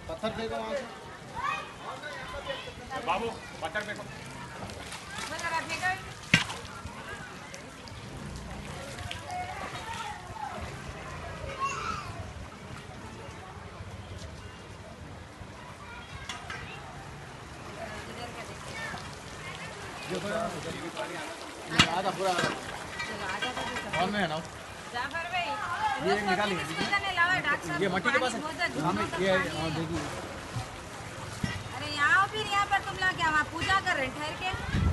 पत्थर फेंको वहाँ से। बाबू पत्थर फेंको। आधा पूरा और में है ना जाफर भाई ये निकालिए ये मट्टी के पास है ये देखिए अरे यहाँ फिर यहाँ पर तुम लोग क्या वहाँ पूजा कर रहे हैं ठहर के